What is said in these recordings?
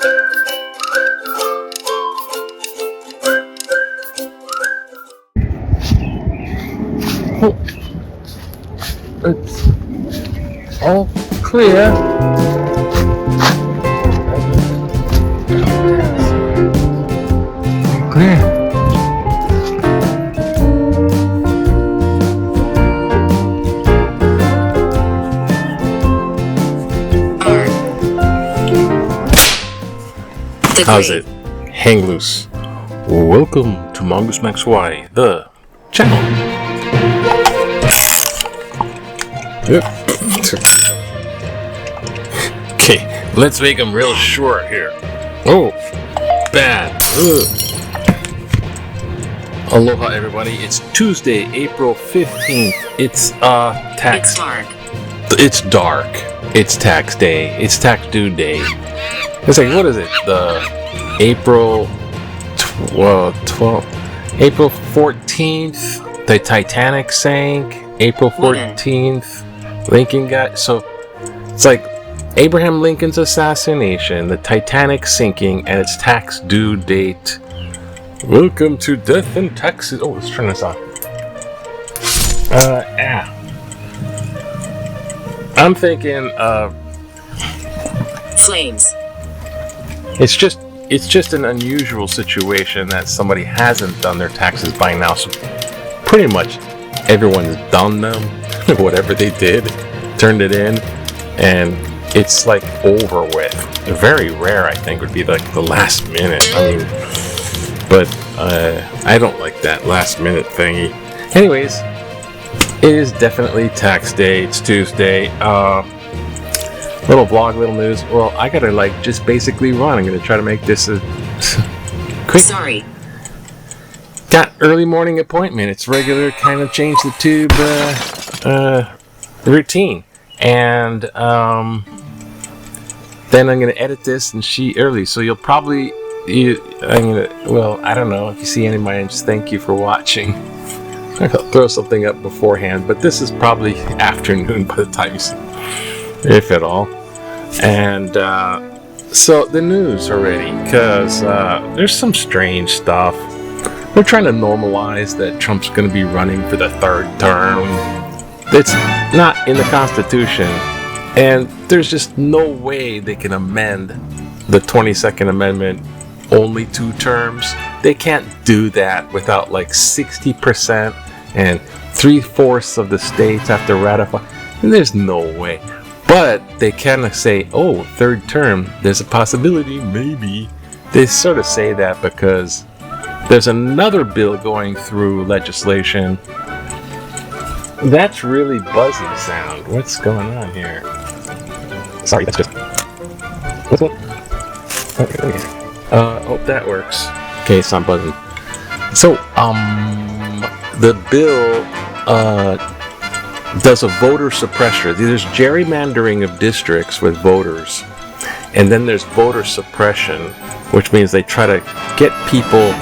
Oh, it's all clear. Clear. How's it? Hang loose. Welcome to Mongoose Max Y, the channel. Okay, let's make them real short here. Oh, bad. Aloha, everybody. It's Tuesday, April 15th. It's tax. It's dark. It's dark. It's tax day. It's tax due day. It's like, what is it? The April 14th, the Titanic sank. April 14th, Lincoln got... So, it's like Abraham Lincoln's assassination, the Titanic sinking, and its tax due date. Welcome to Death and Taxes. Oh, let's turn this on. I'm thinking, Flames. It's just an unusual situation that somebody hasn't done their taxes by now. So pretty much everyone's done them, whatever they did, turned it in, and it's like over with. Very rare, I think, would be like the last minute. I mean, but I don't like that last minute thingy. Anyways, it is definitely tax day. It's Tuesday. Little vlog, little news. Well, I gotta just basically run. I'm gonna try to make this a quick. Sorry. Got early morning appointment. It's regular, kind of change the tube routine, and then I'm gonna edit this and sheet early. So you'll probably I don't know if you see any of mine. Just thank you for watching. I'll throw something up beforehand, but this is probably afternoon by the time you see. If at all. And so the news already, because there's some strange stuff. They're trying to normalize that Trump's going to be running for the third term. It's not in the Constitution, and there's just no way they can amend the 22nd Amendment only 2 terms. They can't do that without 60% and 3/4 of the states have to ratify. And there's no way. But they kind of say, oh, third term, there's a possibility, maybe. They sort of say that because there's another bill going through legislation. That's really buzzy sound. What's going on here? Sorry, that's just... What's what? Okay, hope that works. Okay, it's not buzzing. So, the bill, does a voter suppressor. There's gerrymandering of districts with voters, and then there's voter suppression, which means they try to get people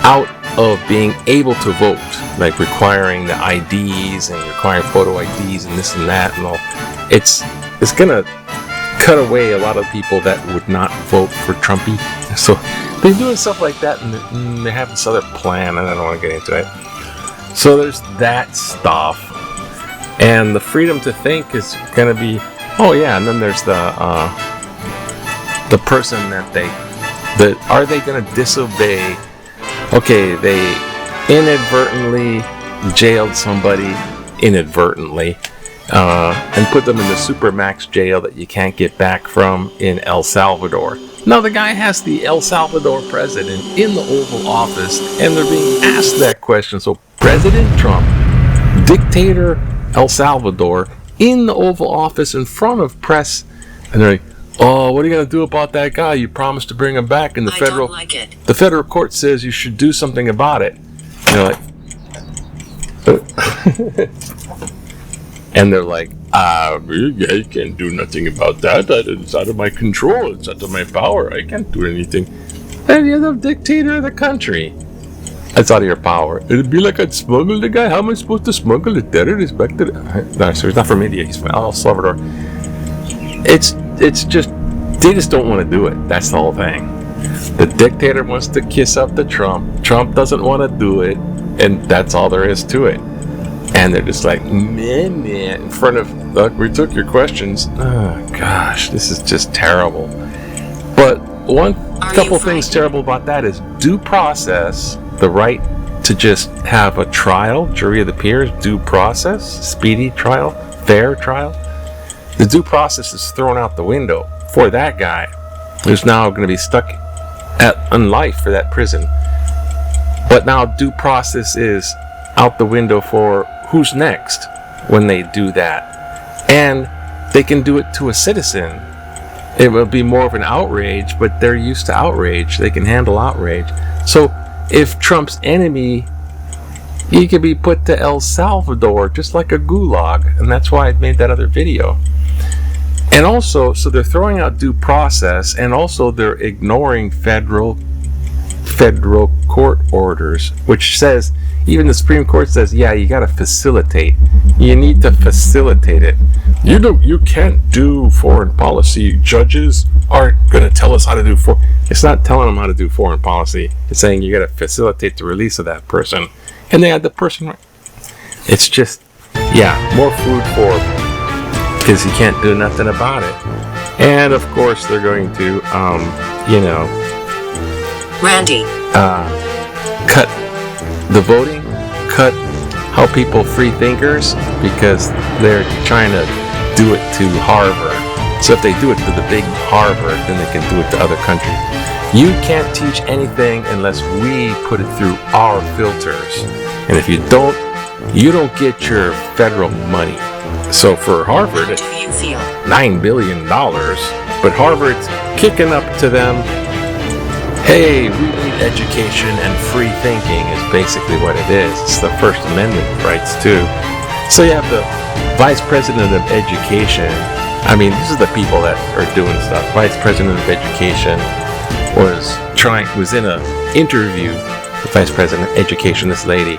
out of being able to vote, like requiring the IDs and requiring photo IDs and this and that and all. It's gonna cut away a lot of people that would not vote for Trumpy. So they're doing stuff like that, and they have this other plan, and I don't want to get into it. So there's that stuff. And the freedom to think is going to be, oh yeah, and then there's the person are they going to disobey? Okay, they inadvertently jailed somebody inadvertently and put them in the supermax jail that you can't get back from in El Salvador. Now the guy has the El Salvador president in the Oval Office, and they're being asked that question. So President Trump, dictator El Salvador, in the Oval Office in front of press, and they're like, oh, what are you going to do about that guy? You promised to bring him back, and the federal court says you should do something about it. And they're like, I can't do nothing about that. It's out of my control. It's out of my power. I can't do anything. And you're the dictator of the country. It's out of your power. It'd be like I'd smuggle the guy. How am I supposed to smuggle a terrorist back to the... No, so he's not from India. He's from El Salvador. It's just They just don't want to do it. That's the whole thing. The dictator wants to kiss up to Trump. Trump doesn't want to do it, and that's all there is to it. And they're just like, meh, meh, in front of, look, we took your questions. Oh, gosh, this is just terrible. But one couple things terrible about that is due process, the right to just have a trial, jury of the peers, due process, speedy trial, fair trial. The due process is thrown out the window for that guy who's now going to be stuck in life for that prison. But now due process is out the window for who's next when they do that. And they can do it to a citizen. It will be more of an outrage, but they're used to outrage. They can handle outrage. So if Trump's enemy, he could be put to El Salvador, just like a gulag. And that's why I made that other video. And also, so they're throwing out due process, and also they're ignoring federal court orders, which says, even the Supreme Court says, yeah, you got to facilitate. You need to facilitate it. You can't do foreign policy. Judges aren't going to tell us how to do It's not telling them how to do foreign policy. It's saying you got to facilitate the release of that person. And they had the person right. It's just, yeah, more food for, because he can't do nothing about it. And of course they're going to, Randy, cut the voting, cut how people free thinkers, because they're trying to do it to Harvard. So if they do it to the big Harvard, then they can do it to other countries. You can't teach anything unless we put it through our filters. And if you don't get your federal money. So for Harvard, it's $9 billion, but Harvard's kicking up to them, hey, we need education and free thinking is basically what it is. It's the First Amendment rights too. So you have the Vice President of Education. I mean, these are the people that are doing stuff. Vice President of Education was in an interview with Vice President of Education, this lady,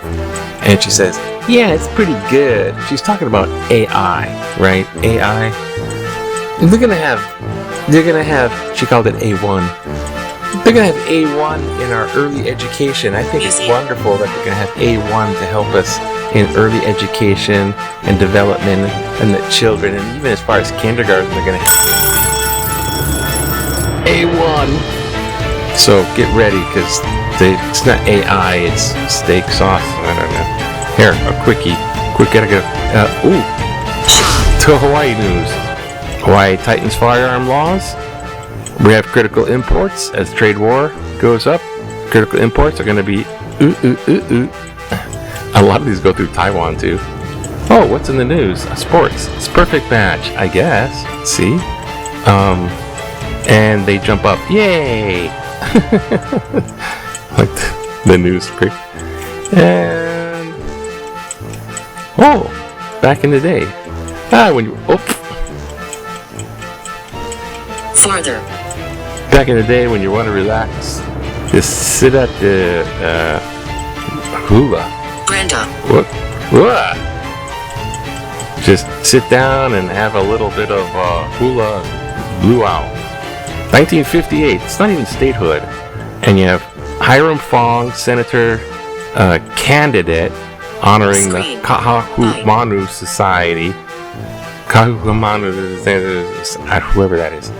and she says, yeah, it's pretty good. She's talking about AI, right? AI. They're gonna have, she called it A1. They're gonna have A1 in our early education. I think it's wonderful that they're gonna have A1 to help us in early education and development and the children, and even as far as kindergarten, they're gonna have A1. So get ready, because it's not AI, it's steak sauce. I don't know. Here, a quickie. Gotta go. To Hawaii news. Hawaii tightens firearm laws. We have critical imports as trade war goes up. Critical imports are going to be A lot of these go through Taiwan too. Oh, what's in the news? Sports. It's perfect match, I guess. See? And they jump up. Yay! Like the news quick. And back in the day. When you farther. Back in the day when you want to relax, just sit at the hula. Brenda. What? Just sit down and have a little bit of hula luau. 1958. It's not even statehood, and you have Hiram Fong, senator candidate, honoring the Kahumanu Society. Kahumanu, whoever that is.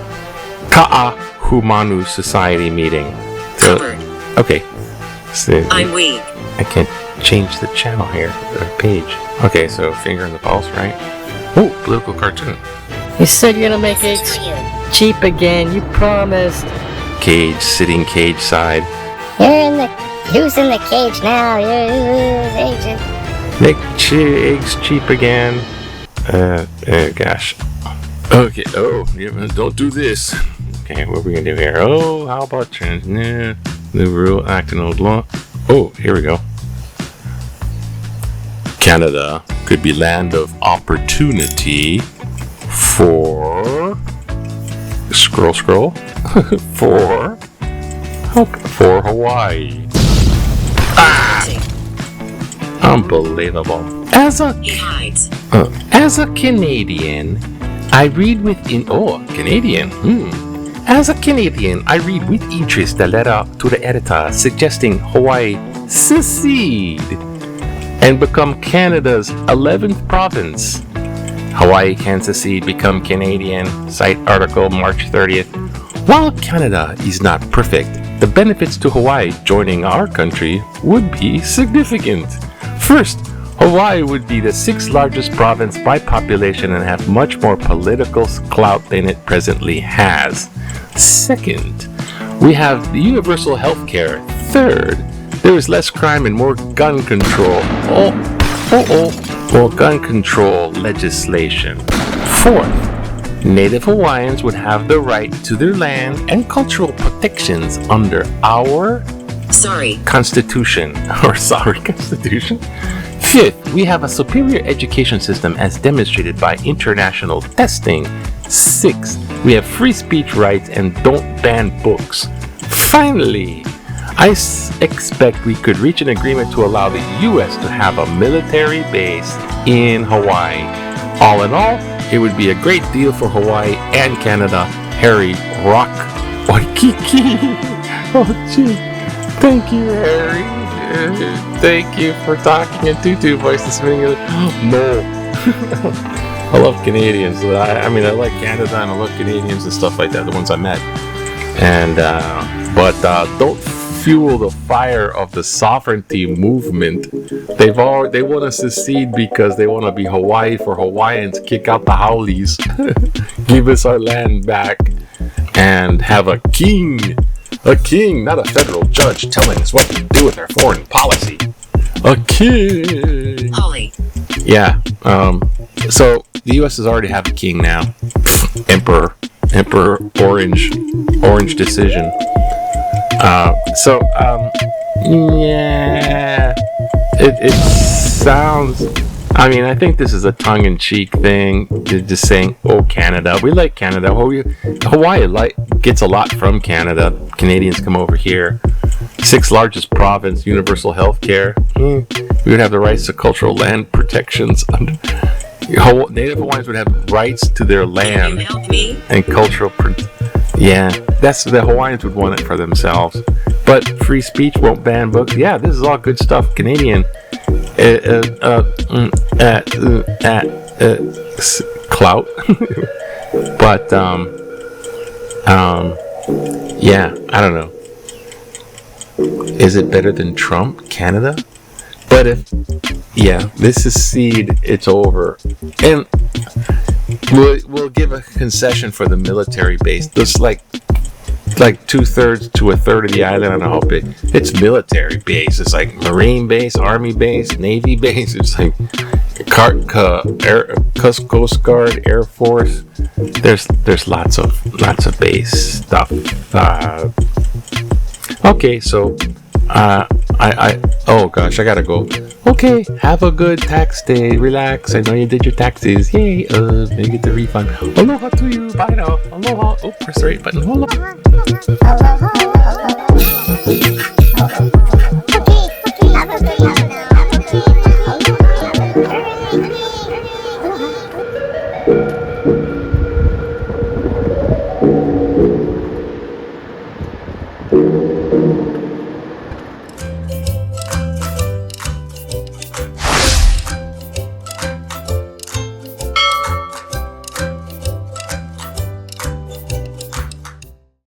Kahumanu Society meeting. So, okay. So, I'm weak. I can't change the channel here, the page. Okay, so finger in the pulse, right? Oh, political cartoon. You said you're gonna make eggs cheap again. You promised. Cage, sitting cage side. Who's in the cage now? Who's agent? Make eggs cheap again. Gosh. Okay. Oh, yeah, don't do this. Okay, what are we gonna do here? Oh, how about the rule acting old law? Oh, here we go. Canada could be land of opportunity for scroll for Hawaii. Unbelievable. As a Canadian, I read Canadian. As a Canadian, I read with interest the letter to the editor suggesting Hawaii secede and become Canada's 11th province. Hawaii can secede, become Canadian. Cite article March 30th. While Canada is not perfect, the benefits to Hawaii joining our country would be significant. First, Hawaii would be the 6th largest province by population and have much more political clout than it presently has. Second, we have the universal health care. Third, there is less crime and more gun control. More gun control legislation. Fourth, Native Hawaiians would have the right to their land and cultural protections under our Constitution. Constitution. Fifth, we have a superior education system as demonstrated by international testing. Sixth, we have free speech rights and don't ban books. Finally, I expect we could reach an agreement to allow the U.S. to have a military base in Hawaii. All in all, it would be a great deal for Hawaii and Canada. Harry Rock Waikiki. Oh, gee. Thank you, Harry. Thank you for talking in tutu voice this morning. No. I love Canadians. I mean, I like Canada and I love Canadians and stuff like that, the ones I met. And, but don't fuel the fire of the sovereignty movement. They want to secede because they want to be Hawaii for Hawaiians, kick out the haoles, give us our land back, and have a king, not a federal judge telling us what to do with our foreign policy. A king. Holly. Yeah. So the U.S. has already have a king now. Emperor Orange decision. Yeah, it sounds, I mean, I think this is a tongue-in-cheek thing, just saying, oh, Canada, we like Canada. Hawaii gets a lot from Canada. Canadians come over here. 6th largest province, universal health care. We would have the rights to cultural land protections. Native Hawaiians would have rights to their land and cultural yeah, that's the Hawaiians would want it for themselves. But free speech won't ban books. Yeah, this is all good stuff. Canadian clout. But yeah, I don't know. Is it better than Trump, Canada? But this is seed, it's over. And we'll give a concession for the military base. Just like 2/3 to 1/3 of the island. I don't know how big. It's military base. It's like Marine base, Army base, Navy base. It's like Coast Guard, Air Force. There's lots of base stuff. Okay, so oh gosh, I gotta go. Okay, have a good tax day. Relax. I know you did your taxes. Yay. Maybe get the refund. Aloha to you. Bye now. Aloha. Oh, press the right button. Aloha. Aloha.